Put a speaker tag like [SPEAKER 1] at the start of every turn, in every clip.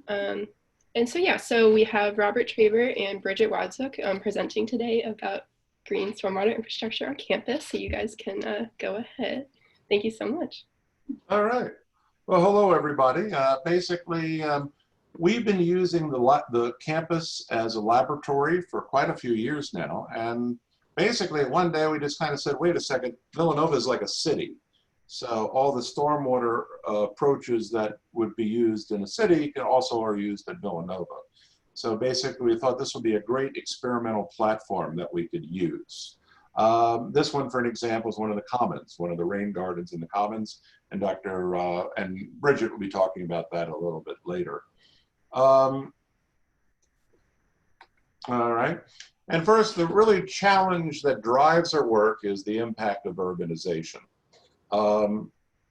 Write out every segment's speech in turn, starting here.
[SPEAKER 1] Um, and so, yeah, so we have Robert Traver and Bridget Wadzook presenting today about green stormwater infrastructure on campus. So you guys can go ahead. Thank you so much.
[SPEAKER 2] All right. Well, hello, everybody. We've been using the campus as a laboratory for quite a few years now. And basically, one day we just kind of said, wait a second, Villanova is like a city. So all the stormwater approaches that would be used in a city can also are used at Villanova. So basically, we thought this would be a great experimental platform that we could use. This one, for an example, is one of the commons, one of the rain gardens in the commons, and and Bridget will be talking about that a little bit later. All right. And first, the really challenge that drives our work is the impact of urbanization.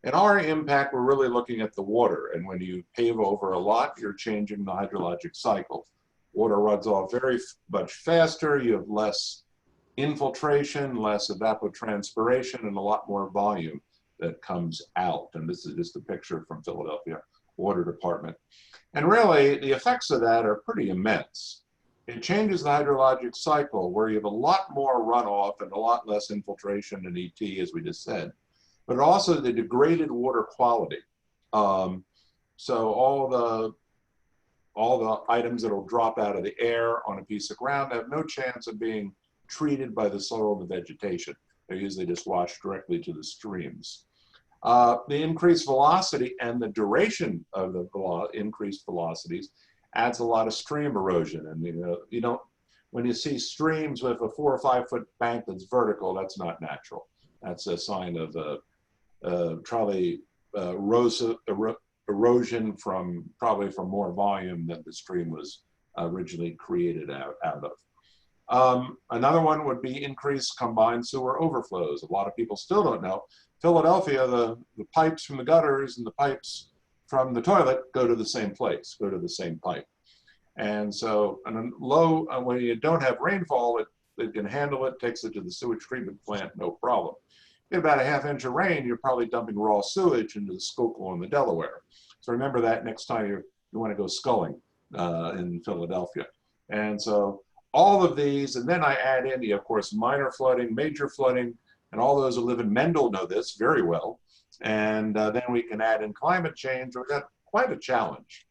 [SPEAKER 2] In our impact, we're really looking at the water, and when you pave over a lot, you're changing the hydrologic cycle. Water runs off very much faster, you have less infiltration, less evapotranspiration, and a lot more volume that comes out. And this is just a picture from Philadelphia Water Department. And really, the effects of that are pretty immense. It changes the hydrologic cycle where you have a lot more runoff and a lot less infiltration in ET, as we just said. But also the degraded water quality. So all the items that will drop out of the air on a piece of ground have no chance of being treated by the soil and the vegetation. They're usually just washed directly to the streams. The increased velocity and the duration of the increased velocities adds a lot of stream erosion. And when you see streams with a 4 or 5 foot bank that's vertical, that's not natural. That's a sign of probably erosion probably from more volume than the stream was originally created out of. Another one would be increased combined sewer overflows. A lot of people still don't know. Philadelphia, the pipes from the gutters and the pipes from the toilet go to the same place, go to the same pipe. And so when you don't have rainfall, it can handle it, takes it to the sewage treatment plant, no problem. Get about a ½ inch of rain, you're probably dumping raw sewage into the Schuylkill and the Delaware. So remember that next time you want to go sculling in Philadelphia. And so all of these, and then I add in, of course, minor flooding, major flooding, and all those who live in Mendel know this very well. And then we can add in climate change. We've got quite a challenge.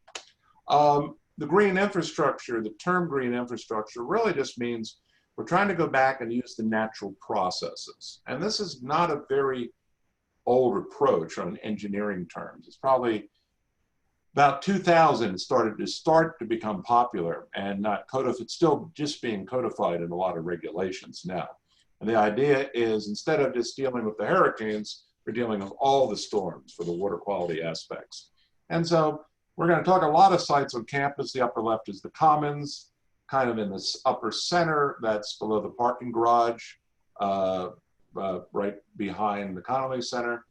[SPEAKER 2] The green infrastructure, the term green infrastructure really just means we're trying to go back and use the natural processes. And this is not a very old approach on engineering terms. It's probably about 2000 started to become popular and not codified. It's still just being codified in a lot of regulations now. And the idea is instead of just dealing with the hurricanes, we're dealing with all the storms for the water quality aspects. And so we're going to talk a lot of sites on campus. The upper left is the Commons, kind of in this upper center, that's below the parking garage, right behind the Connolly Center.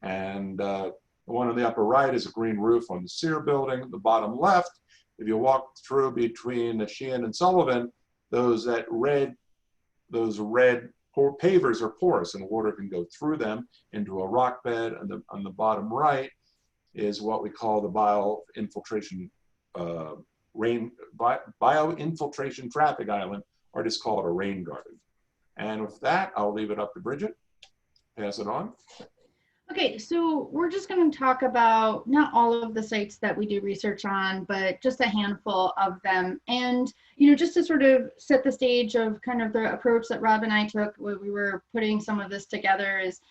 [SPEAKER 2] And the one on the upper right is a green roof on the Sear building. The bottom left, if you walk through between the Sheehan and Sullivan, those red pavers are porous and water can go through them into a rock bed. And on the bottom right is what we call the bioinfiltration traffic island, or just call it a rain garden. And with that, I'll leave it up to Bridget. Pass it on.
[SPEAKER 3] Okay, so we're just going to talk about not all of the sites that we do research on, but just a handful of them. And, just to sort of set the stage of kind of the approach that Rob and I took when we were putting some of this together is,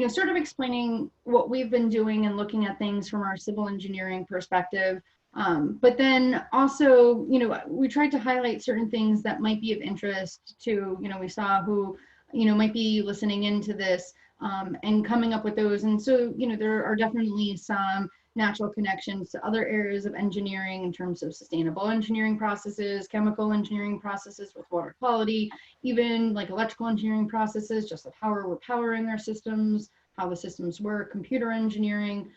[SPEAKER 3] sort of explaining what we've been doing and looking at things from our civil engineering perspective. But then also, we tried to highlight certain things that might be of interest to, we saw who, might be listening into this. And coming up with those. And so, there are definitely some natural connections to other areas of engineering in terms of sustainable engineering processes, chemical engineering processes with water quality, even like electrical engineering processes, just like how we're powering our systems, how the systems work, computer engineering.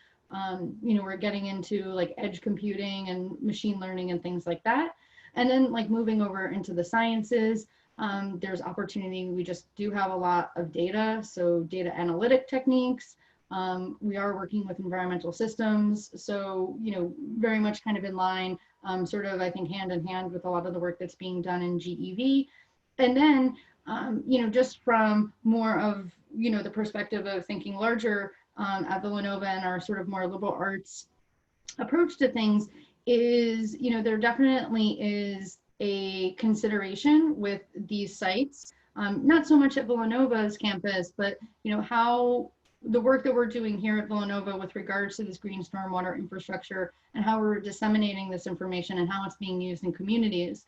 [SPEAKER 3] We're getting into like edge computing and machine learning and things like that. And then like moving over into the sciences, there's opportunity. We just do have a lot of data. So data analytic techniques, We are working with environmental systems, so very much kind of in line, sort of I think hand in hand with a lot of the work that's being done in GEV. And then just from more of the perspective of thinking larger at Villanova and our sort of more liberal arts approach to things is, there definitely is a consideration with these sites, not so much at Villanova's campus, but how the work that we're doing here at Villanova with regards to this green stormwater infrastructure and how we're disseminating this information and how it's being used in communities.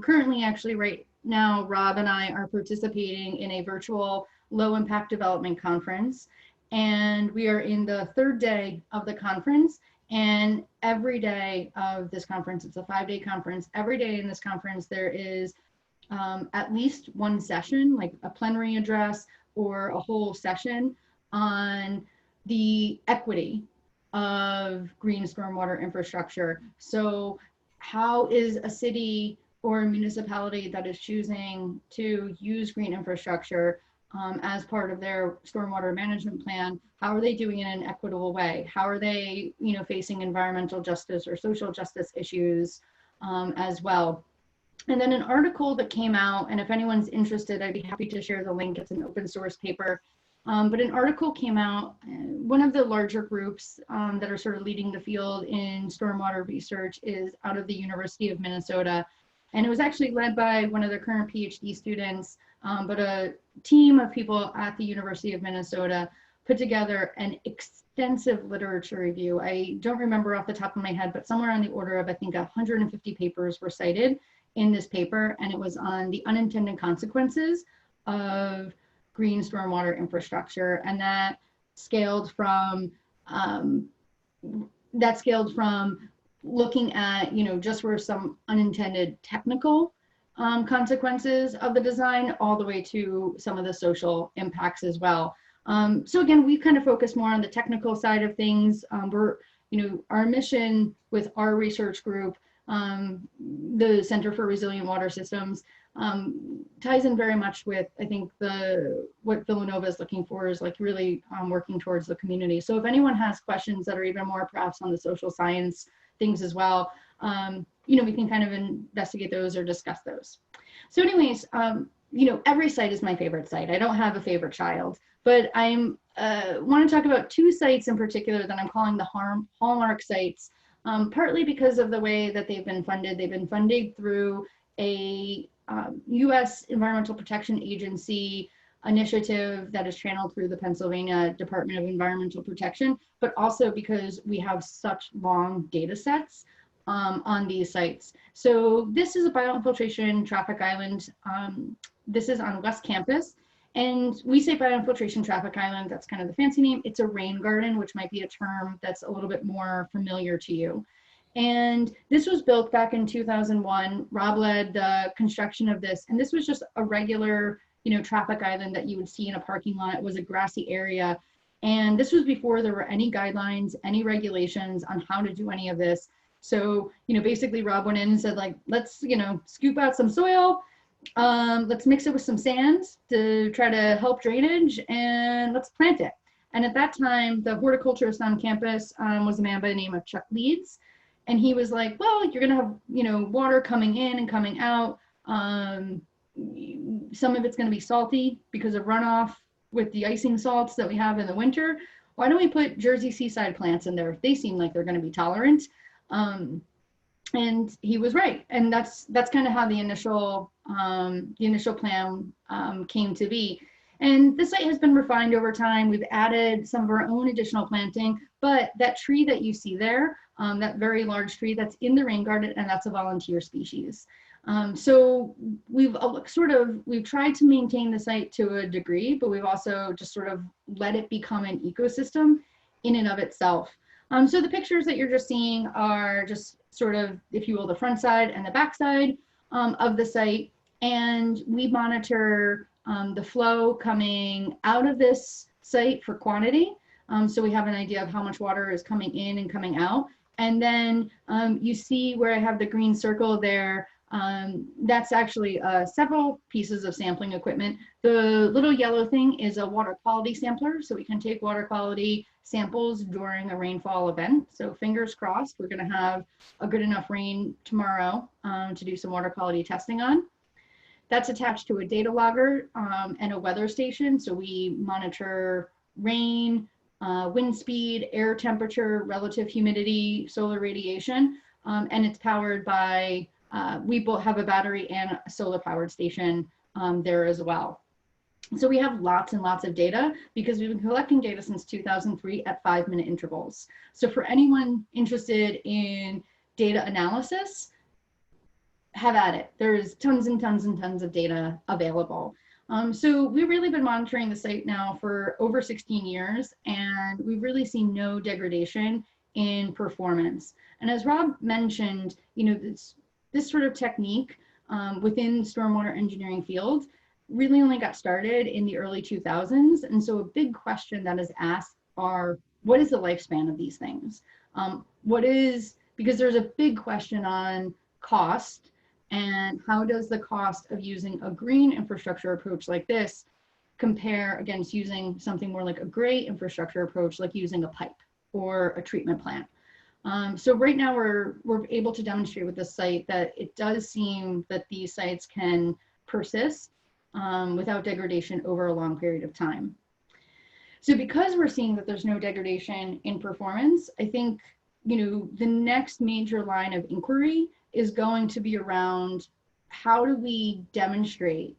[SPEAKER 3] Currently, actually, right now, Rob and I are participating in a virtual low impact development conference, and we are in the third day of the conference. And every day of this conference, it's a 5-day conference. Every day in this conference, there is at least one session, like a plenary address or a whole session on the equity of green stormwater infrastructure. So how is a city or a municipality that is choosing to use green infrastructure as part of their stormwater management plan, how are they doing it in an equitable way? How are they, facing environmental justice or social justice issues as well? And then an article that came out, and if anyone's interested, I'd be happy to share the link. It's an open source paper. But an article came out, one of the larger groups that are sort of leading the field in stormwater research is out of the University of Minnesota. And it was actually led by one of their current PhD students, but a team of people at the University of Minnesota put together an extensive literature review. I don't remember off the top of my head, but somewhere on the order of, I think, 150 papers were cited in this paper, and it was on the unintended consequences of green stormwater infrastructure, and that scaled from looking at, just were some unintended technical consequences of the design all the way to some of the social impacts as well. So again, we kind of focus more on the technical side of things. Our mission with our research group, the Center for Resilient Water Systems, ties in very much with, I think, what Villanova is looking for is like really working towards the community. So if anyone has questions that are even more perhaps on the social science things as well, we can kind of investigate those or discuss those. So anyways, every site is my favorite site. I don't have a favorite child, but I want to talk about 2 sites in particular that I'm calling the hallmark sites, partly because of the way that they've been funded. They've been funded through a U.S. Environmental Protection Agency initiative that is channeled through the Pennsylvania Department of Environmental Protection, but also because we have such long data sets on these sites. So this is a bioinfiltration traffic island. This is on West Campus. And we say bioinfiltration traffic island, that's kind of the fancy name. It's a rain garden, which might be a term that's a little bit more familiar to you. And this was built back in 2001. Rob led the construction of this. And this was just a regular, traffic island that you would see in a parking lot. It was a grassy area. And this was before there were any guidelines, any regulations on how to do any of this. So, basically Rob went in and said, like, let's, scoop out some soil. Let's mix it with some sand to try to help drainage, and let's plant it. And at that time, the horticulturist on campus was a man by the name of Chuck Leeds. And he was like, well, you're going to have, water coming in and coming out. Some of it's going to be salty because of runoff with the icing salts that we have in the winter. Why don't we put Jersey seaside plants in there? They seem like they're going to be tolerant. And he was right. And that's kind of how the initial plan came to be. And the site has been refined over time. We've added some of our own additional planting, but that tree that you see there, that very large tree, that's in the rain garden, and that's a volunteer species. So we've tried to maintain the site to a degree, but we've also just sort of let it become an ecosystem in and of itself. So the pictures that you're just seeing are just sort of, if you will, the front side and the back side of the site. And we monitor the flow coming out of this site for quantity. So we have an idea of how much water is coming in and coming out. And then you see where I have the green circle there, That's actually several pieces of sampling equipment. The little yellow thing is a water quality sampler, so we can take water quality samples during a rainfall event. So fingers crossed, we're going to have a good enough rain tomorrow to do some water quality testing on. That's attached to a data logger and a weather station. So we monitor rain, wind speed, air temperature, relative humidity, solar radiation, and it's powered by, we both have a battery and a solar powered station there as well. So we have lots and lots of data because we've been collecting data since 2003 at 5-minute intervals. So for anyone interested in data analysis, have at it. There's tons and tons and tons of data available. So we've really been monitoring the site now for over 16 years, and we've really seen no degradation in performance. And as Rob mentioned, you know, this sort of technique within stormwater engineering field really only got started in the early 2000s. And so a big question that is asked are, what is the lifespan of these things? Because there's a big question on cost, and how does the cost of using a green infrastructure approach like this compare against using something more like a gray infrastructure approach, like using a pipe or a treatment plant? So right now we're able to demonstrate with this site that it does seem that these sites can persist without degradation over a long period of time. So because we're seeing that there's no degradation in performance, I think, you know, the next major line of inquiry is going to be around how do we demonstrate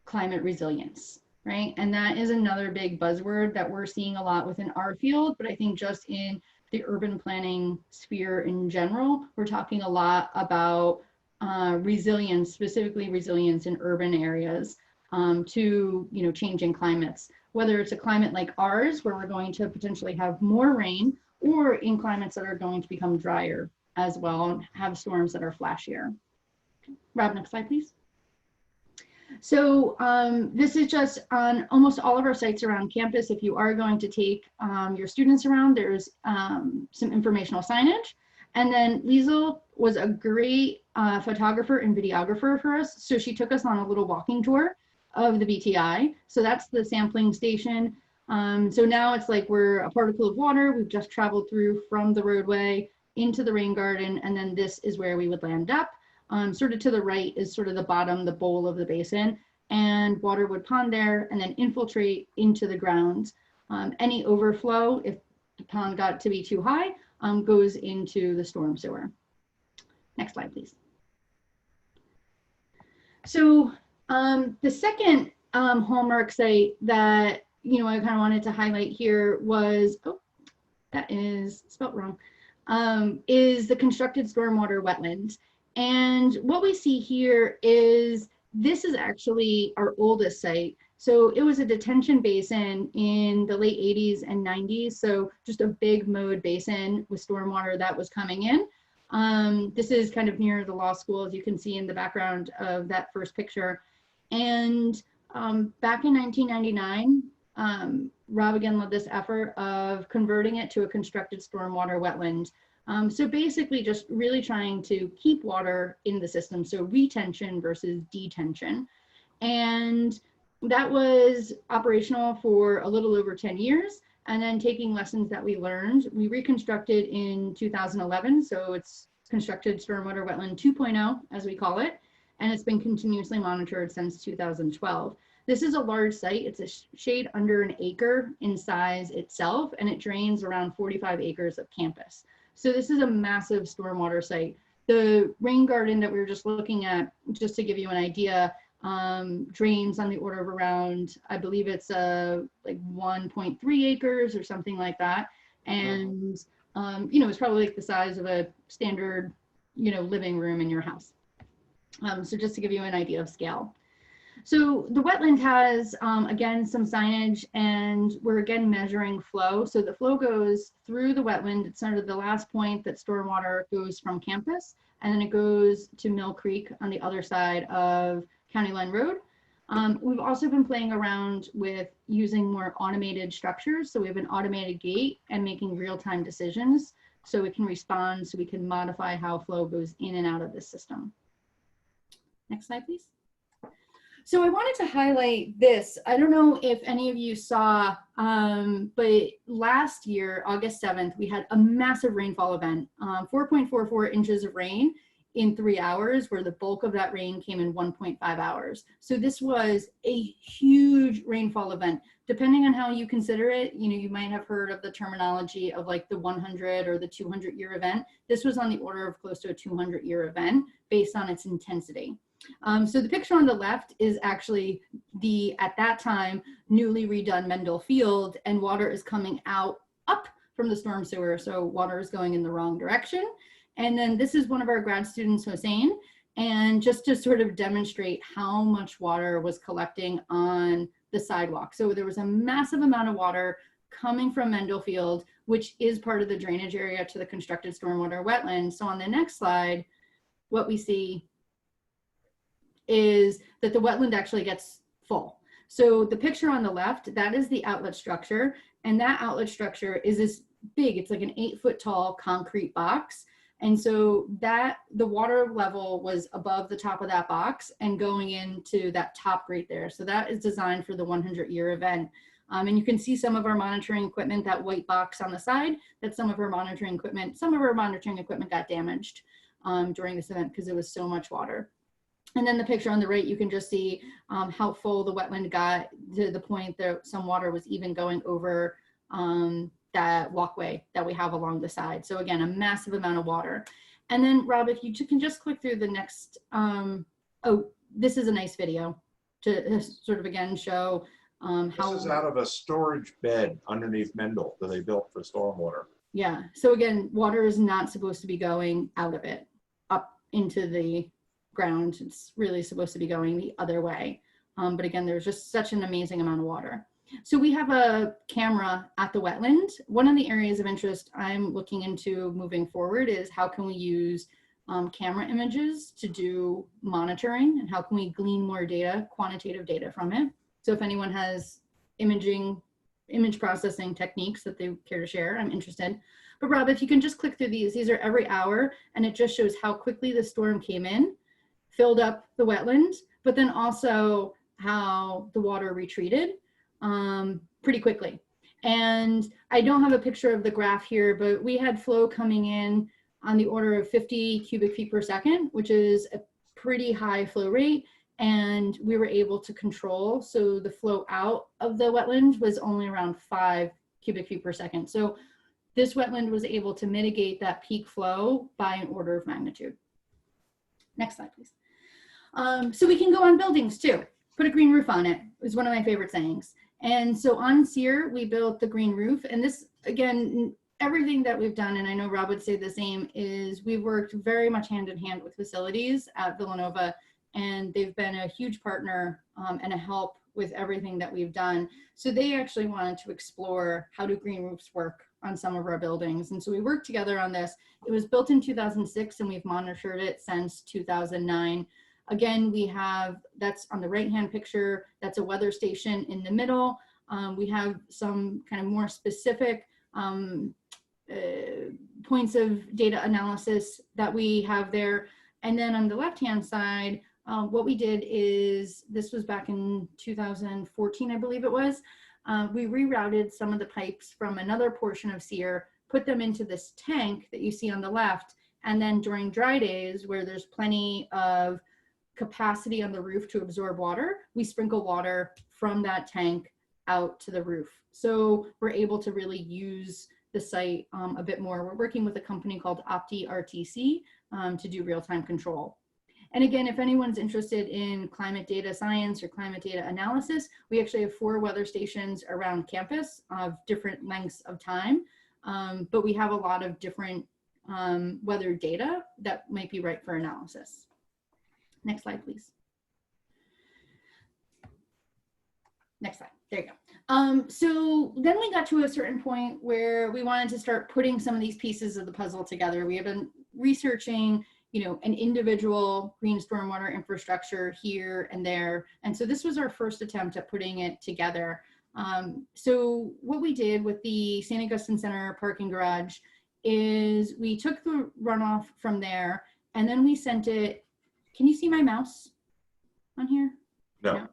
[SPEAKER 3] climate resilience, right? And that is another big buzzword that we're seeing a lot within our field, but I think just in the urban planning sphere in general, we're talking a lot about resilience, specifically resilience in urban areas to, you know, changing climates, whether it's a climate like ours, where we're going to potentially have more rain, or in climates that are going to become drier as well and have storms that are flashier. Rob, next slide, please. So this is just on almost all of our sites around campus. If you are going to take your students around, there's some informational signage. And then Liesl was a great photographer and videographer for us. So she took us on a little walking tour of the BTI. So that's the sampling station. So now it's like we're a particle of water. We've just traveled through from the roadway into the rain garden, and then this is where we would land up. Sort of to the right is sort of the bottom, the bowl of the basin, and water would pond there and then infiltrate into the ground. Any overflow, if the pond got to be too high, goes into the storm sewer. Next slide, please. So the second hallmark site that, you know, I kind of wanted to highlight here was, oh, that is spelled wrong, is the constructed stormwater wetland. And what we see here is this is actually our oldest site. So it was a detention basin in the late 80s and 90s. So just a big mowed basin with stormwater that was coming in. This is kind of near the law school, as you can see in the background of that first picture. And back in 1999, Rob again led this effort of converting it to a constructed stormwater wetland. So basically just really trying to keep water in the system, so retention versus detention. And that was operational for a little over 10 years. And then taking lessons that we learned, we reconstructed in 2011. So it's constructed stormwater wetland 2.0, as we call it. And it's been continuously monitored since 2012. This is a large site. It's a shade under an acre in size itself, and it drains around 45 acres of campus. So this is a massive stormwater site. The rain garden that we were just looking at, just to give you an idea, drains on the order of around, I believe it's like 1.3 acres or something like that. And, you know, it's probably like the size of a standard, you know, living room in your house. So just to give you an idea of scale. So the wetland has, again, some signage, and we're again measuring flow. So the flow goes through the wetland. It's sort of the last point that stormwater goes from campus, and then it goes to Mill Creek on the other side of County Line Road. We've also been playing around with using more automated structures. So we have an automated gate and making real-time decisions so we can respond, so we can modify how flow goes in and out of the system. Next slide, please. So I wanted to highlight this. I don't know if any of you saw, but last year, August 7th, we had a massive rainfall event, 4.44 inches of rain in 3 hours, where the bulk of that rain came in 1.5 hours. So this was a huge rainfall event. Depending on how you consider it, you know, you might have heard of the terminology of like the 100 or the 200-year event. This was on the order of close to a 200-year event based on its intensity. So the picture on the left is actually the, at that time, newly redone Mendel Field, and water is coming out up from the storm sewer. So water is going in the wrong direction. And then this is one of our grad students, Hossein. And just to sort of demonstrate how much water was collecting on the sidewalk. So there was a massive amount of water coming from Mendel Field, which is part of the drainage area to the constructed stormwater wetland. So on the next slide, what we see is that the wetland actually gets full. So the picture on the left, that is the outlet structure. And that outlet structure is this big, it's like an 8-foot tall concrete box. And so that the water level was above the top of that box and going into that top grate there. So that is designed for the 100-year event. And you can see some of our monitoring equipment, that white box on the side, that's some of our monitoring equipment. Some of our monitoring equipment got damaged during this event because there was so much water. And then the picture on the right, you can just see how full the wetland got, to the point that some water was even going over that walkway that we have along the side. So again, a massive amount of water. And then Rob, if you can just click through the next, oh, this is a nice video to sort of again show how.
[SPEAKER 2] This is out of a storage bed underneath Mendel that they built for stormwater.
[SPEAKER 3] Yeah, so again, water is not supposed to be going out of it, up into the ground. It's really supposed to be going the other way. But again, there's just such an amazing amount of water. So we have a camera at the wetland. One of the areas of interest I'm looking into moving forward is how can we use camera images to do monitoring, and how can we glean more data, quantitative data from it. So if anyone has image processing techniques that they care to share, I'm interested. But Rob, if you can just click through these are every hour, and it just shows how quickly the storm came in, filled up the wetland, but then also how the water retreated pretty quickly. And I don't have a picture of the graph here, but we had flow coming in on the order of 50 cubic feet per second, which is a pretty high flow rate. And we were able to control. So the flow out of the wetland was only around 5 cubic feet per second. So this wetland was able to mitigate that peak flow by an order of magnitude. Next slide, please. So we can go on buildings too. Put a green roof on it is one of my favorite sayings. And so on Sear, we built the green roof. And this, again, everything that we've done, and I know Rob would say the same, is we've worked very much hand in hand with facilities at Villanova, and they've been a huge partner and a help with everything that we've done. So they actually wanted to explore how do green roofs work on some of our buildings. And so we worked together on this. It was built in 2006, and we've monitored it since 2009. Again, we have, that's on the right-hand picture, that's a weather station in the middle. We have some kind of more specific points of data analysis that we have there. And then on the left-hand side, what we did is, this was back in 2014, I believe it was, we rerouted some of the pipes from another portion of Sear, put them into this tank that you see on the left. And then during dry days, where there's plenty of capacity on the roof to absorb water, we sprinkle water from that tank out to the roof. So we're able to really use the site a bit more. We're working with a company called Opti RTC to do real-time control. And again, if anyone's interested in climate data science or climate data analysis, we actually have 4 weather stations around campus of different lengths of time. But we have a lot of different weather data that might be right for analysis. Next slide, please. Next slide. There you go. So then we got to a certain point where we wanted to start putting some of these pieces of the puzzle together. We have been researching, you know, an individual green stormwater infrastructure here and there. And so this was our first attempt at putting it together. So what we did with the St. Augustine Center parking garage is we took the runoff from there, and then we sent it. Can you see my mouse? on here?
[SPEAKER 2] No.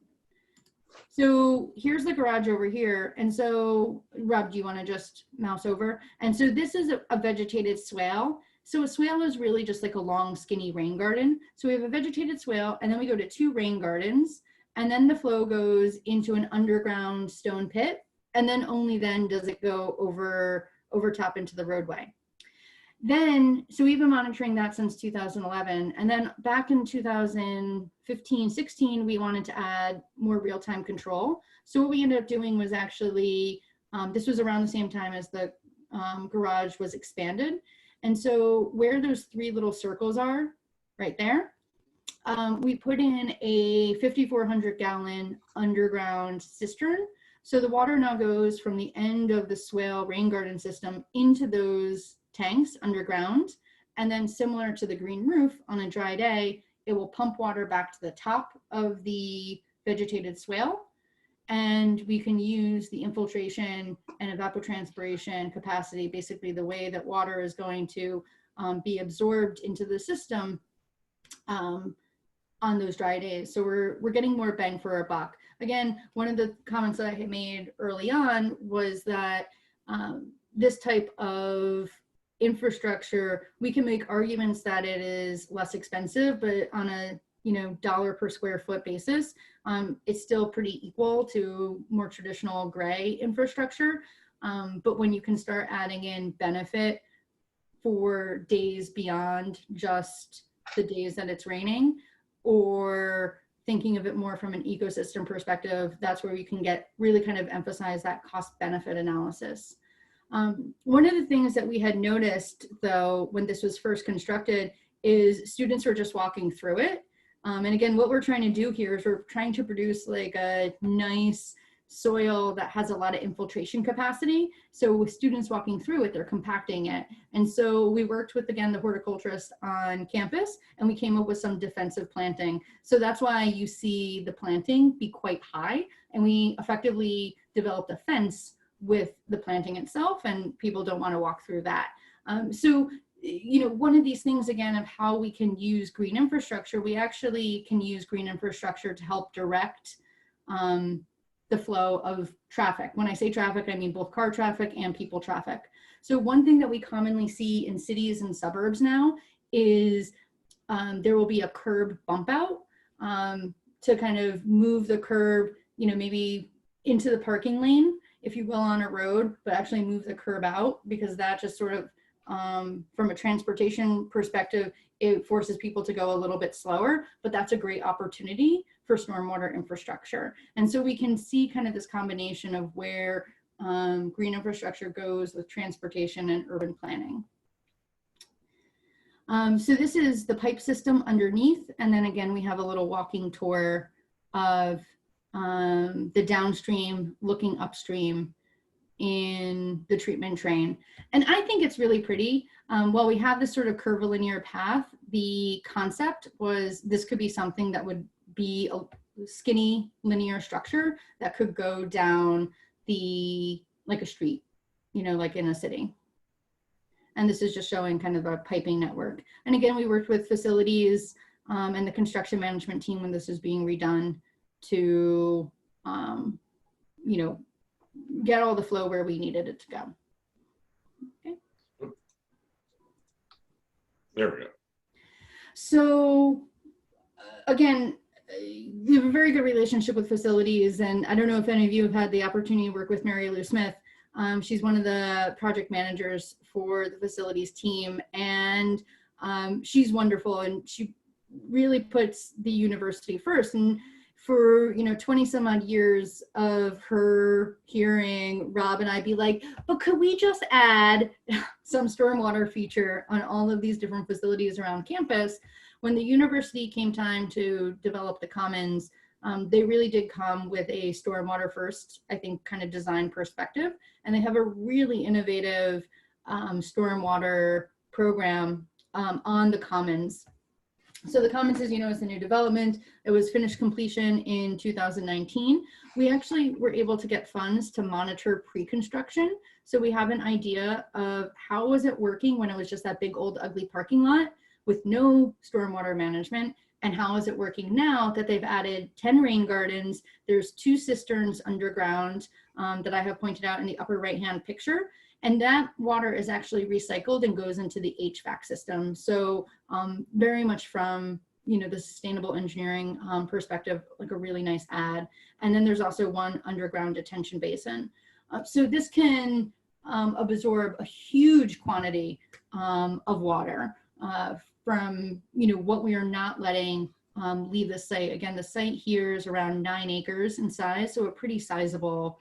[SPEAKER 3] So here's the garage over here. And so, Rob, do you want to just mouse over? And so this is a vegetated swale. So a swale is really just like a long, skinny rain garden. So we have a vegetated swale, and then we go to 2 rain gardens, and then the flow goes into an underground stone pit, and then only then does it go over top into the roadway. Then, so we've been monitoring that since 2011. And then back in 2015, 16, we wanted to add more real-time control. So what we ended up doing was actually, this was around the same time as the garage was expanded. And so where those 3 little circles are, right there, we put in a 5,400 gallon underground cistern. So the water now goes from the end of the swale rain garden system into those tanks underground, and then similar to the green roof, on a dry day it will pump water back to the top of the vegetated swale, and we can use the infiltration and evapotranspiration capacity, basically the way that water is going to be absorbed into the system on those dry days. So we're getting more bang for our buck. Again, one of the comments that I had made early on was that this type of infrastructure, we can make arguments that it is less expensive, but on a dollar per square foot basis, it's still pretty equal to more traditional gray infrastructure. But when you can start adding in benefit for days beyond just the days that it's raining, or thinking of it more from an ecosystem perspective, that's where you can get really kind of emphasize that cost benefit analysis. One of the things that we had noticed, though, when this was first constructed, is students were just walking through it. And again, what we're trying to do here is we're trying to produce like a nice soil that has a lot of infiltration capacity. So with students walking through it, they're compacting it. And so we worked with, again, the horticulturist on campus, and we came up with some defensive planting. So that's why you see the planting be quite high. And we effectively developed a fence with the planting itself, and people don't want to walk through that. So, one of these things, again, of how we can use green infrastructure, we actually can use green infrastructure to help direct the flow of traffic. When I say traffic, I mean both car traffic and people traffic. So one thing that we commonly see in cities and suburbs now is there will be a curb bump out to kind of move the curb, maybe into the parking lane, if you will, on a road, but actually move the curb out, because that just sort of, from a transportation perspective, it forces people to go a little bit slower, but that's a great opportunity for stormwater infrastructure. And so we can see kind of this combination of where green infrastructure goes with transportation and urban planning. So this is the pipe system underneath. And then again, we have a little walking tour of the downstream looking upstream in the treatment train. And I think it's really pretty. While we have this sort of curvilinear path, the concept was this could be something that would be a skinny linear structure that could go down like a street, like in a city. And this is just showing kind of a piping network. And again, we worked with facilities and the construction management team when this was being redone to, get all the flow where we needed it to go. Okay.
[SPEAKER 2] There we go.
[SPEAKER 3] So again, we have a very good relationship with facilities, and I don't know if any of you have had the opportunity to work with Mary Lou Smith. She's one of the project managers for the facilities team, and she's wonderful, and she really puts the university first. And for 20 some odd years of her hearing Rob and I be like, but could we just add some stormwater feature on all of these different facilities around campus? When the university came time to develop the commons, they really did come with a stormwater first, I think, kind of design perspective. And they have a really innovative stormwater program on the commons. So the commons, as you know, is a new development. It was finished completion in 2019. We actually were able to get funds to monitor pre-construction. So we have an idea of how was it working when it was just that big old ugly parking lot with no stormwater management, And how is it working now that they've added 10 rain gardens? There's 2 cisterns underground that I have pointed out in the upper right-hand picture. And that water is actually recycled and goes into the HVAC system. So very much from the sustainable engineering perspective, like a really nice add. And then there's also 1 underground detention basin. So this can absorb a huge quantity of water from what we are not letting leave the site. Again, the site here is around 9 acres in size, so a pretty sizable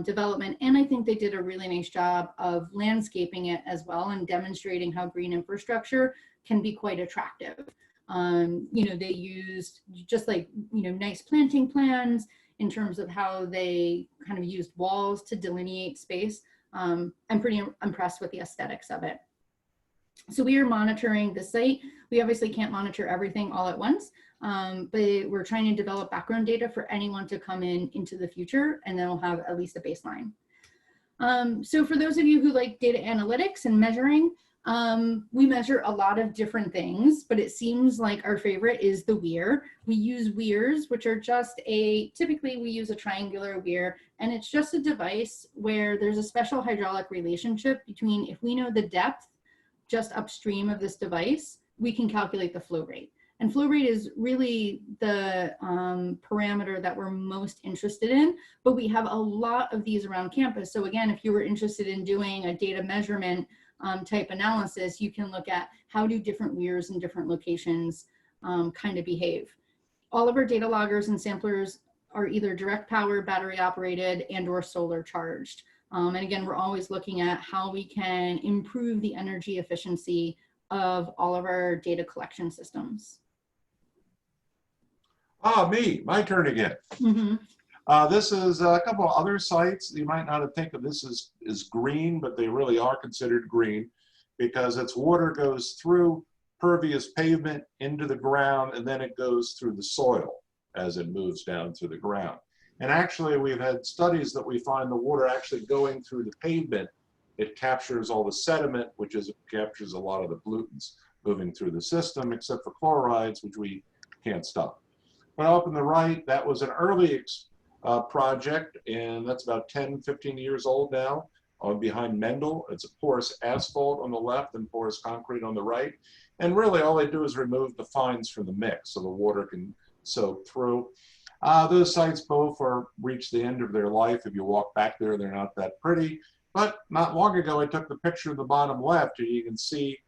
[SPEAKER 3] development. And I think they did a really nice job of landscaping it as well and demonstrating how green infrastructure can be quite attractive. They used just like, nice planting plans in terms of how they kind of used walls to delineate space. I'm pretty impressed with the aesthetics of it. So we are monitoring the site. We obviously can't monitor everything all at once, but we're trying to develop background data for anyone to come into the future, and then we'll have at least a baseline. So for those of you who like data analytics and measuring, we measure a lot of different things, but it seems like our favorite is the weir. We use weirs, which are just typically we use a triangular weir, and it's just a device where there's a special hydraulic relationship between, if we know the depth just upstream of this device, we can calculate the flow rate. And flow rate is really the parameter that we're most interested in, but we have a lot of these around campus. So again, if you were interested in doing a data measurement type analysis, you can look at how do different weirs in different locations kind of behave. All of our data loggers and samplers are either direct power, battery operated, and or solar charged. And again, we're always looking at how we can improve the energy efficiency of all of our data collection systems.
[SPEAKER 2] My turn again.
[SPEAKER 3] Mm-hmm.
[SPEAKER 2] This is a couple of other sites. You might not think of this as green, but they really are considered green because its water goes through pervious pavement into the ground, and then it goes through the soil as it moves down through the ground. And actually, we've had studies that we find the water actually going through the pavement. It captures all the sediment, which captures a lot of the pollutants moving through the system, except for chlorides, which we can't stop. But up on the right, that was an early project, and that's about 10, 15 years old now, behind Mendel. It's a porous asphalt on the left and porous concrete on the right. And really, all they do is remove the fines from the mix so the water can soak through. Those sites both reached the end of their life. If you walk back there, they're not that pretty. But not long ago, I took the picture of the bottom left, and you can see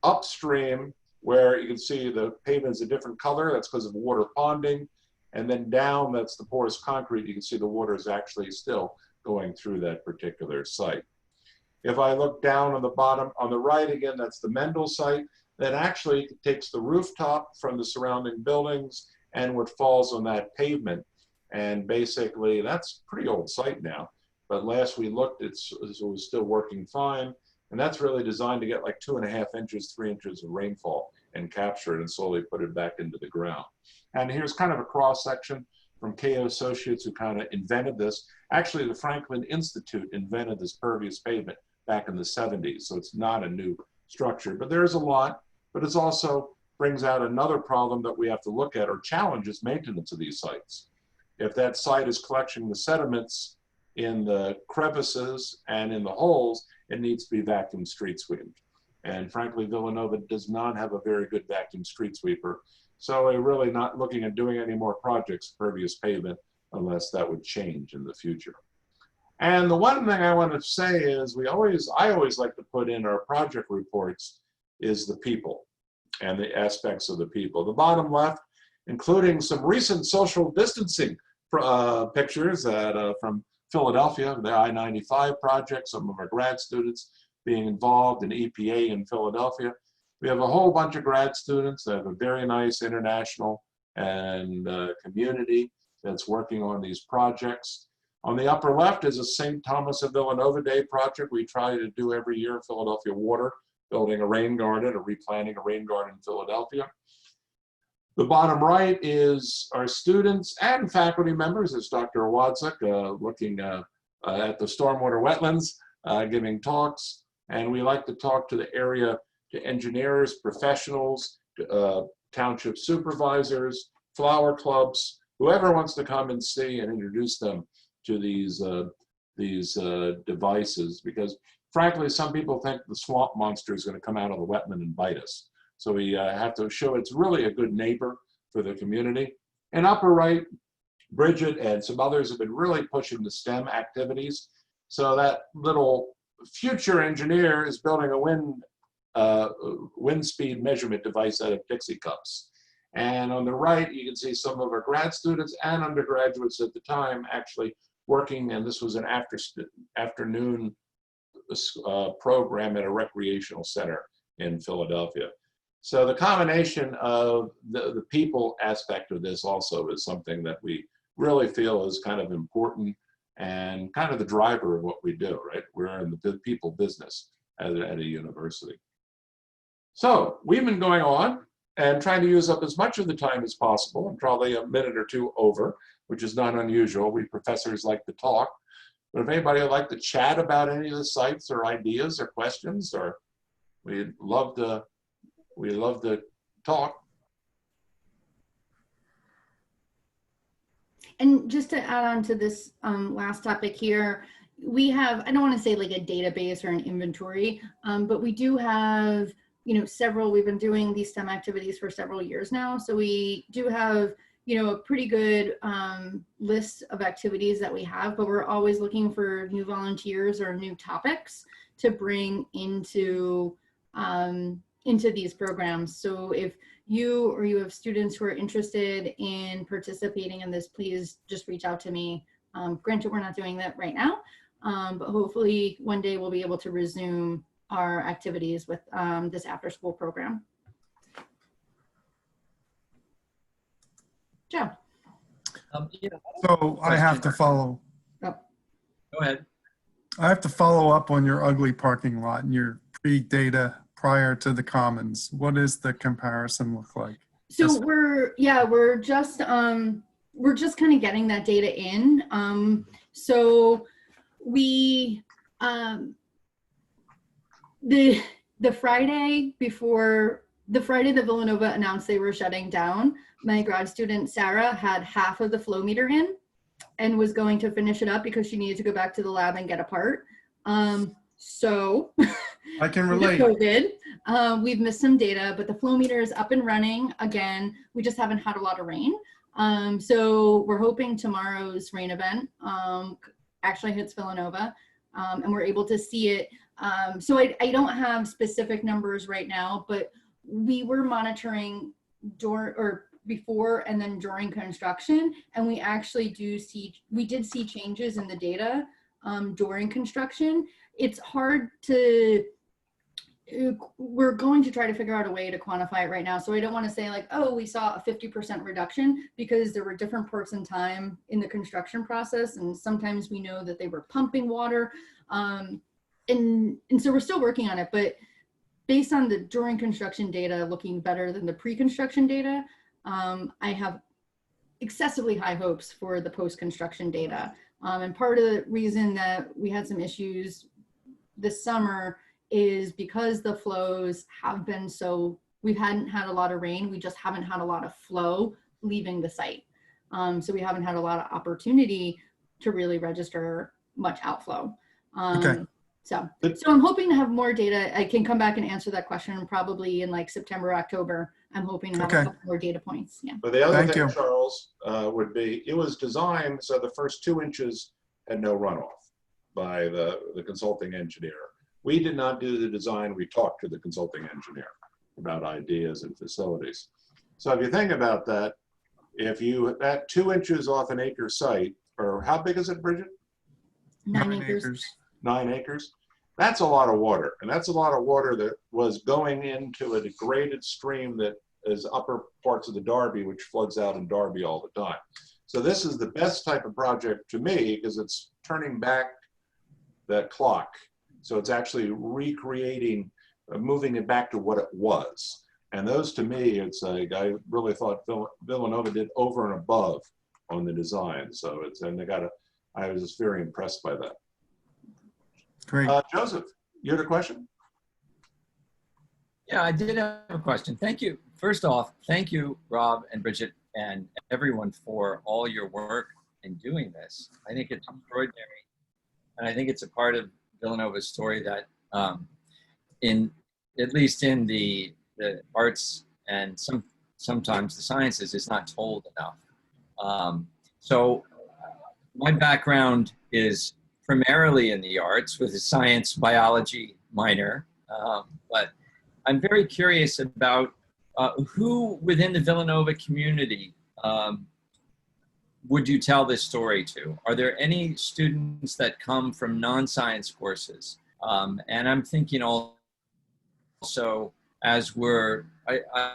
[SPEAKER 2] upstream where you can see the pavement is a different color. That's because of water ponding. And then down, that's the porous concrete. You can see the water is actually still going through that particular site. If I look down on the bottom, on the right again, that's the Mendel site. That actually takes the rooftop from the surrounding buildings and what falls on that pavement. And basically, that's a pretty old site now. But last we looked, it was still working fine. And that's really designed to get like 2.5 inches, 3 inches of rainfall and capture it and slowly put it back into the ground. And here's kind of a cross section from KO Associates who kind of invented this. Actually, the Franklin Institute invented this pervious pavement back in the 70s. So it's not a new structure, but there's a lot, but it's also brings out another problem that we have to look at or challenges maintenance of these sites. If that site is collecting the sediments in the crevices and in the holes, it needs to be vacuum street swept. And frankly, Villanova does not have a very good vacuum street sweeper. So we're really not looking at doing any more projects pervious pavement unless that would change in the future. And the one thing I want to say is I always like to put in our project reports is the people and the aspects of the people. The bottom left, including some recent social distancing pictures from Philadelphia, the I-95 project, some of our grad students being involved in EPA in Philadelphia. We have a whole bunch of grad students that have a very nice international and community that's working on these projects. On the upper left is a St. Thomas of Villanova Day project we try to do every year in Philadelphia Water, building a rain garden or replanting a rain garden in Philadelphia. The bottom right is our students and faculty members. It's Dr. Wadzik looking at the stormwater wetlands, giving talks. And we like to talk to the area, to engineers, professionals, township supervisors, flower clubs, whoever wants to come and see and introduce them to these devices, because frankly, some people think the swamp monster is going to come out of the wetland and bite us. So we have to show it's really a good neighbor for the community. And upper right, Bridget and some others have been really pushing the STEM activities. So that little future engineer is building a wind speed measurement device out of Dixie cups. And on the right, you can see some of our grad students and undergraduates at the time actually working, and this was an afternoon program at a recreational center in Philadelphia. So the combination of the people aspect of this also is something that we really feel is kind of important and kind of the driver of what we do, right? We're in the people business at a university. So we've been going on and trying to use up as much of the time as possible, and probably a minute or two over, which is not unusual. We professors like to talk. But if anybody would like to chat about any of the sites or ideas or questions, or we'd love to talk.
[SPEAKER 3] And just to add on to this last topic here, we have, I don't want to say like a database or an inventory, but we do have, several, we've been doing these STEM activities for several years now. So we do have, a pretty good list of activities that we have, but we're always looking for new volunteers or new topics to bring into these programs. So if you have students who are interested in participating in this, please just reach out to me. Granted, we're not doing that right now, but hopefully one day we'll be able to resume our activities with this after school program. Joe.
[SPEAKER 4] Yeah.
[SPEAKER 5] So I have to follow.
[SPEAKER 3] Oh.
[SPEAKER 4] Go ahead.
[SPEAKER 5] I have to follow up on your ugly parking lot and your pre-data prior to the commons. What does the comparison look like?
[SPEAKER 3] So we're just kind of getting that data in. So we the Friday that Villanova announced they were shutting down, my grad student Sarah had half of the flow meter in and was going to finish it up because she needed to go back to the lab and get a part. So
[SPEAKER 5] I can relate.
[SPEAKER 3] COVID, we've missed some data, but the flow meter is up and running again. We just haven't had a lot of rain. So we're hoping tomorrow's rain event actually hits Villanova, and we're able to see it. So I don't have specific numbers right now, but we were monitoring before and then during construction, and we actually did see changes in the data during construction. It's hard to, we're going to try to figure out a way to quantify it right now. So I don't want to say like, oh, we saw a 50% reduction, because there were different parts in time in the construction process. And sometimes we know that they were pumping water. And so we're still working on it, but based on the during construction data looking better than the pre-construction data, I have excessively high hopes for the post-construction data. And part of the reason that we had some issues this summer is because the flows have been we hadn't had a lot of rain, we just haven't had a lot of flow leaving the site. So we haven't had a lot of opportunity to really register much outflow.
[SPEAKER 5] Okay.
[SPEAKER 3] So I'm hoping to have more data. I can come back and answer that question probably in like September, October. I'm hoping to have a couple more data points. Yeah.
[SPEAKER 2] But the other thing, Charles, would be, it was designed so the first 2 inches had no runoff by the consulting engineer. We did not do the design. We talked to the consulting engineer about ideas and facilities. So if you think about that, if you at 2 inches off an acre site, or how big is it, Bridget?
[SPEAKER 3] 9 acres.
[SPEAKER 2] 9 acres. That's a lot of water, and that's a lot of water that was going into a degraded stream that is upper parts of the Darby, which floods out in Darby all the time. So this is the best type of project to me, because it's turning back that clock. So it's actually recreating, moving it back to what it was. And those, to me, it's like, I really thought Villanova did over and above on the design. So I was just very impressed by that.
[SPEAKER 5] Great.
[SPEAKER 2] Joseph, you had a question?
[SPEAKER 4] Yeah, I did have a question. Thank you. First off, thank you, Rob and Bridget and everyone for all your work in doing this. I think it's extraordinary. And I think it's a part of Villanova's story that in, at least in the arts and sometimes the sciences, is not told enough. So my background is primarily in the arts with a science biology minor, but I'm very curious about who within the Villanova community would you tell this story to? Are there any students that come from non-science courses? And I'm thinking also, as I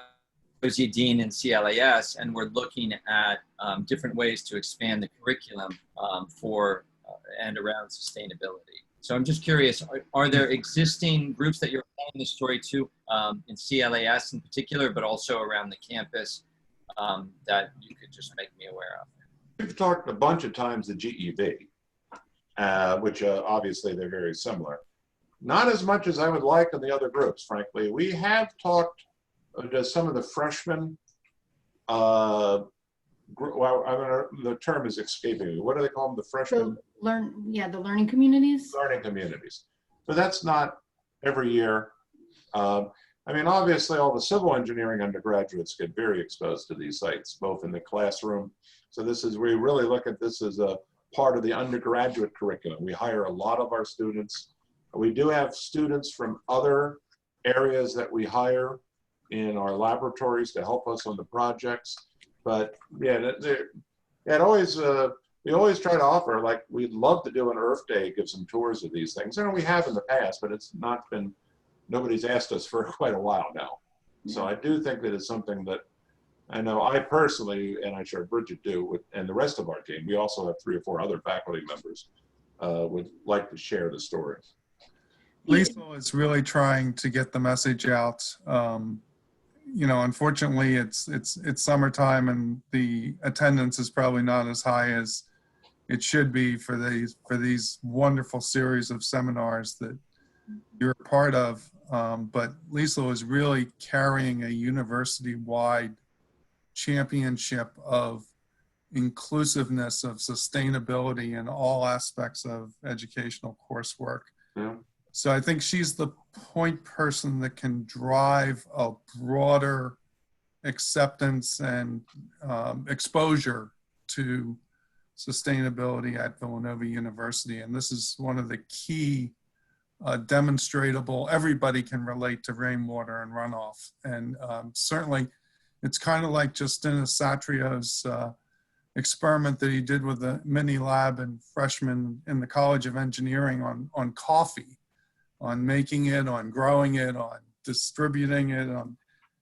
[SPEAKER 4] was a dean in CLAS, and we're looking at different ways to expand the curriculum for and around sustainability. So I'm just curious, are there existing groups that you're telling the story to in CLAS in particular, but also around the campus that you could just make me aware of?
[SPEAKER 2] We've talked a bunch of times the GEV, which obviously they're very similar. Not as much as I would like in the other groups, frankly. We have talked to some of the freshmen. Well, the term is escaping me. What do they call them? The freshmen?
[SPEAKER 3] The learning communities.
[SPEAKER 2] Learning communities. But that's not every year. I mean, obviously, all the civil engineering undergraduates get very exposed to these sites, both in the classroom. So this is, we really look at this as a part of the undergraduate curriculum. We hire a lot of our students. We do have students from other areas that we hire in our laboratories to help us on the projects. But yeah, we always try to offer, like, we'd love to do an Earth Day, give some tours of these things. And we have in the past, but it's not been, nobody's asked us for quite a while now. So I do think that it's something that I know I personally, and I'm sure Bridget do, and the rest of our team, we also have 3 or 4 other faculty members, would like to share the story.
[SPEAKER 5] Lisa is really trying to get the message out. You know, unfortunately, it's summertime and the attendance is probably not as high as it should be for these wonderful series of seminars that you're a part of. But Lisa is really carrying a university-wide championship of inclusiveness, of sustainability in all aspects of educational coursework.
[SPEAKER 2] Yeah.
[SPEAKER 5] So I think she's the point person that can drive a broader acceptance and exposure to sustainability at Villanova University. And this is one of the key demonstratable, everybody can relate to rainwater and runoff. And certainly it's kind of like Justina Satrio's experiment that he did with the mini lab and freshmen in the College of Engineering on coffee, on making it, on growing it, on distributing it,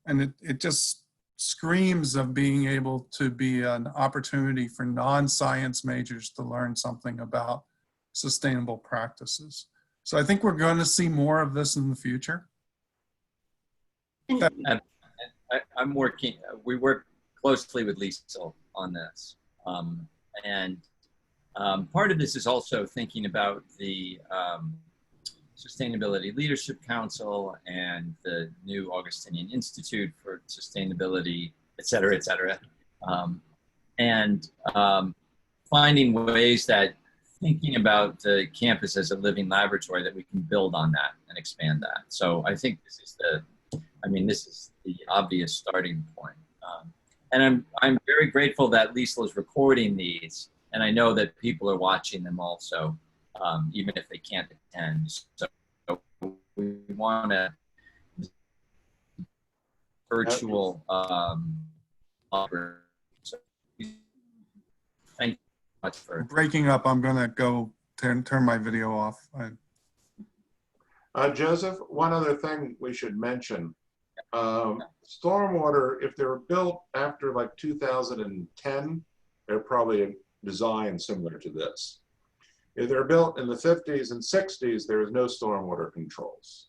[SPEAKER 5] and it just screams of being able to be an opportunity for non-science majors to learn something about sustainable practices. So I think we're going to see more of this in the future.
[SPEAKER 4] I'm working, we work closely with Lisa on this. Part of this is also thinking about the Sustainability Leadership Council and the new Augustinian Institute for Sustainability, et cetera, et cetera. Finding ways that thinking about the campus as a living laboratory that we can build on that and expand that. So I think this is the obvious starting point. And I'm very grateful that Lisa is recording these, and I know that people are watching them also, even if they can't attend. So we want a virtual so thank you much for
[SPEAKER 5] breaking up. I'm gonna go turn my video off.
[SPEAKER 2] Joseph, one other thing we should mention. Stormwater, if they were built after like 2010, they're probably designed similar to this. If they're built in the 50s and 60s, there is no stormwater controls.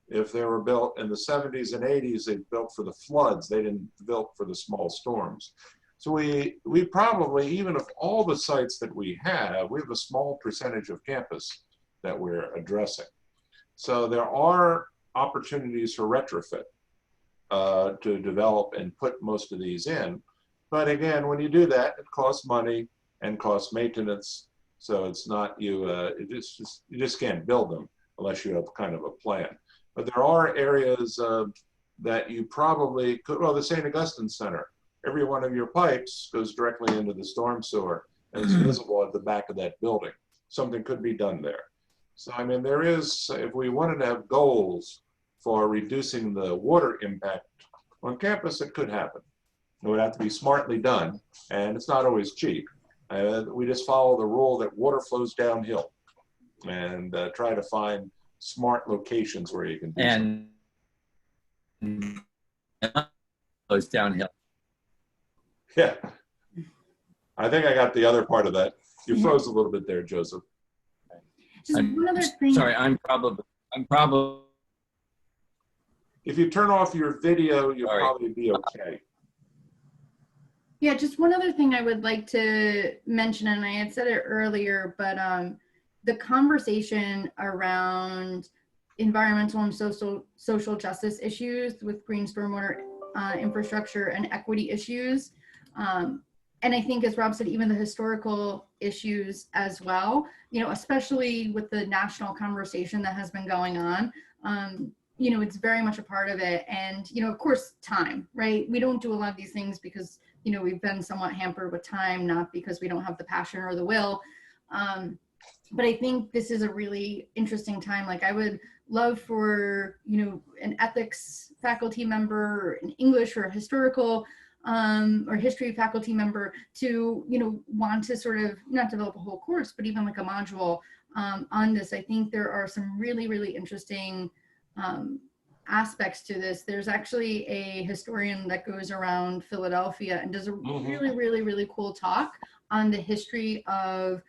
[SPEAKER 2] If they were built in the 70s and 80s, they built for the floods. They didn't built for the small storms. So we probably, even of all the sites that we have a small percentage of campus that we're addressing. So there are opportunities for retrofit to develop and put most of these in. But again, when you do that, it costs money and costs maintenance. So it's not you just can't build them unless you have kind of a plan. But there are areas that you probably could. Well, the St. Augustine Center, every one of your pipes goes directly into the storm sewer and is visible at the back of that building. Something could be done there. So I mean, there is, if we wanted to have goals for reducing the water impact on campus, it could happen. It would have to be smartly done, and it's not always cheap. We just follow the rule that water flows downhill, and try to find smart locations where you can do
[SPEAKER 4] And goes downhill.
[SPEAKER 2] Yeah. I think I got the other part of that. You froze a little bit there, Joseph.
[SPEAKER 3] Just one other thing.
[SPEAKER 4] Sorry, I'm probably.
[SPEAKER 2] If you turn off your video, you'll
[SPEAKER 4] Sorry.
[SPEAKER 2] probably be okay.
[SPEAKER 3] Yeah, just one other thing I would like to mention, and I had said it earlier, but the conversation around environmental and social justice issues with green stormwater infrastructure and equity issues. And I think, as Rob said, even the historical issues as well, you know, especially with the national conversation that has been going on, you know, it's very much a part of it. And, you know, of course, time, right? We don't do a lot of these things because, you know, we've been somewhat hampered with time, not because we don't have the passion or the will. But I think this is a really interesting time. Like, I would love for, you know, an ethics faculty member, an English or historical or history faculty member to, you know, want to sort of not develop a whole course, but even like a module on this. I think there are some really, really interesting aspects to this. There's actually a historian that goes around Philadelphia and does a really, really, really cool talk on the history of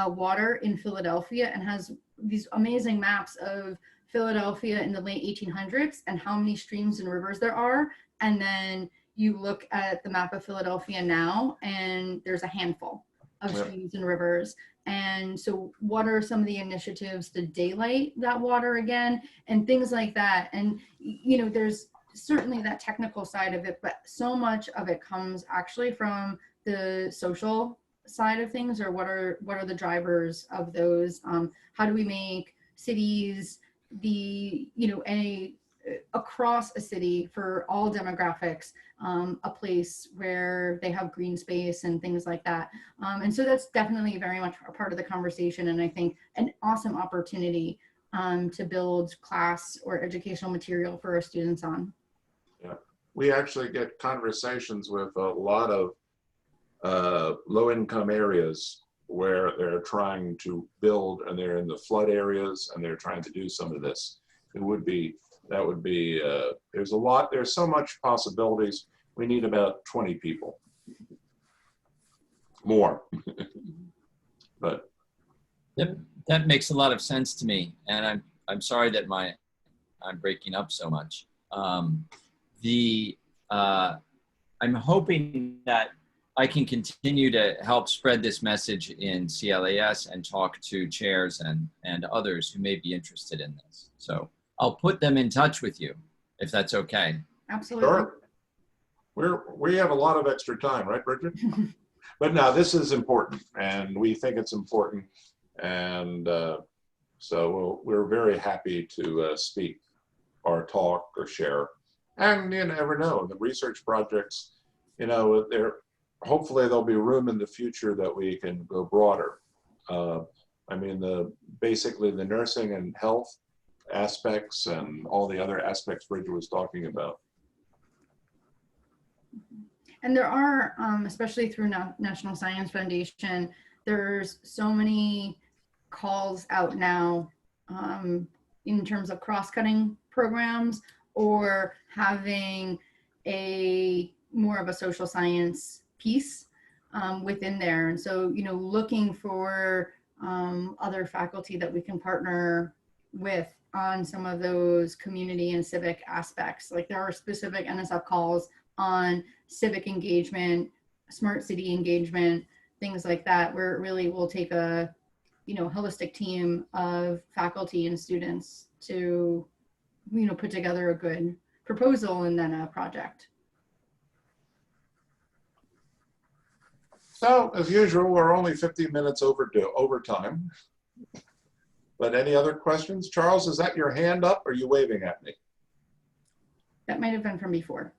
[SPEAKER 3] water in Philadelphia, and has these amazing maps of Philadelphia in the late 1800s and how many streams and rivers there are. And then you look at the map of Philadelphia now, and there's a handful of streams and rivers. And so what are some of the initiatives to daylight that water again and things like that? And, you know, there's certainly that technical side of it, but so much of it comes actually from the social side of things, or what are the drivers of those? How do we make cities across a city for all demographics, a place where they have green space and things like that. And so that's definitely very much a part of the conversation, and I think an awesome opportunity to build class or educational material for our students on.
[SPEAKER 2] Yeah, we actually get conversations with a lot of low-income areas where they're trying to build, and they're in the flood areas, and they're trying to do some of this. That would be, there's so much possibilities. We need about 20 people more. But
[SPEAKER 4] that makes a lot of sense to me, and I'm sorry that I'm breaking up so much. I'm hoping that I can continue to help spread this message in CLAS and talk to chairs and others who may be interested in this. So I'll put them in touch with you, if that's okay.
[SPEAKER 3] Absolutely.
[SPEAKER 2] Sure. We have a lot of extra time, right, Bridget? But no, this is important, and we think it's important. And so we're very happy to speak or talk or share. And you never know, the research projects, you know, hopefully there'll be room in the future that we can go broader. I mean, basically the nursing and health aspects and all the other aspects Bridget was talking about.
[SPEAKER 3] And there are, especially through National Science Foundation, there's so many calls out now in terms of cross-cutting programs or having more of a social science piece within there. And so, you know, looking for other faculty that we can partner with on some of those community and civic aspects. Like, there are specific NSF calls on civic engagement, smart city engagement, things like that, where it really will take a, you know, holistic team of faculty and students to put together a good proposal and then a project.
[SPEAKER 2] So, as usual, we're only 15 minutes over time. But any other questions? Charles, is that your hand up or are you waving at me?
[SPEAKER 3] That might have been from before.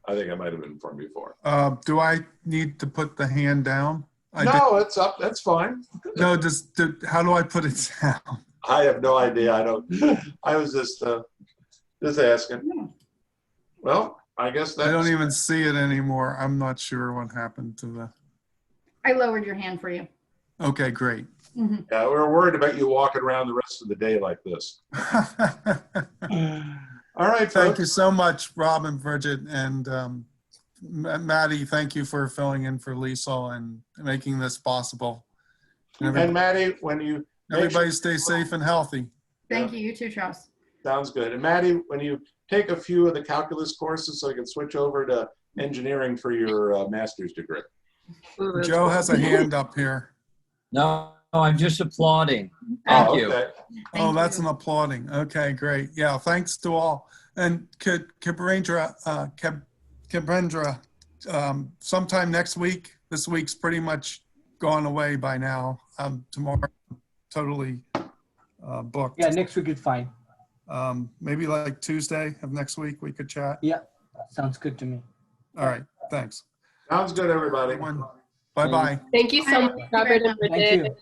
[SPEAKER 2] I think I might have been from before.
[SPEAKER 5] Do I need to put the hand down?
[SPEAKER 2] No, it's up. That's fine.
[SPEAKER 5] No, how do I put it down?
[SPEAKER 2] I have no idea. I was just asking.
[SPEAKER 3] Yeah.
[SPEAKER 2] Well, I guess that's.
[SPEAKER 5] I don't even see it anymore. I'm not sure what happened to the.
[SPEAKER 3] I lowered your hand for you.
[SPEAKER 5] Okay, great.
[SPEAKER 3] Mhm.
[SPEAKER 2] Yeah, we were worried about you walking around the rest of the day like this. All right, folks.
[SPEAKER 5] Thank you so much, Rob and Bridget, and Maddie. Thank you for filling in for Liesl and making this possible.
[SPEAKER 2] And Maddie, when you
[SPEAKER 5] Everybody stay safe and healthy.
[SPEAKER 3] Thank you. You too, Charles.
[SPEAKER 2] Sounds good. And Maddie, when you take a few of the calculus courses so you can switch over to engineering for your master's degree.
[SPEAKER 5] Joe has a hand up here.
[SPEAKER 4] No, I'm just applauding. Thank you.
[SPEAKER 2] Okay.
[SPEAKER 5] Oh, that's an applauding. Okay, great. Yeah, thanks to all. And Kibrendra, sometime next week. This week's pretty much gone away by now. Tomorrow, totally booked.
[SPEAKER 6] Yeah, next week is fine.
[SPEAKER 5] Maybe like Tuesday of next week we could chat.
[SPEAKER 6] Yeah, sounds good to me.
[SPEAKER 5] All right, thanks.
[SPEAKER 2] Sounds good, everybody.
[SPEAKER 5] Bye-bye.
[SPEAKER 1] Thank you so much, Robert and
[SPEAKER 6] Thank
[SPEAKER 1] Bridget.
[SPEAKER 6] you.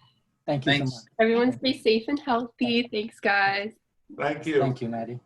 [SPEAKER 6] Thank you so
[SPEAKER 4] Thanks.
[SPEAKER 6] much.
[SPEAKER 1] Everyone stay safe and healthy. Thanks, guys.
[SPEAKER 2] Thank you.
[SPEAKER 6] Thank you, Maddie.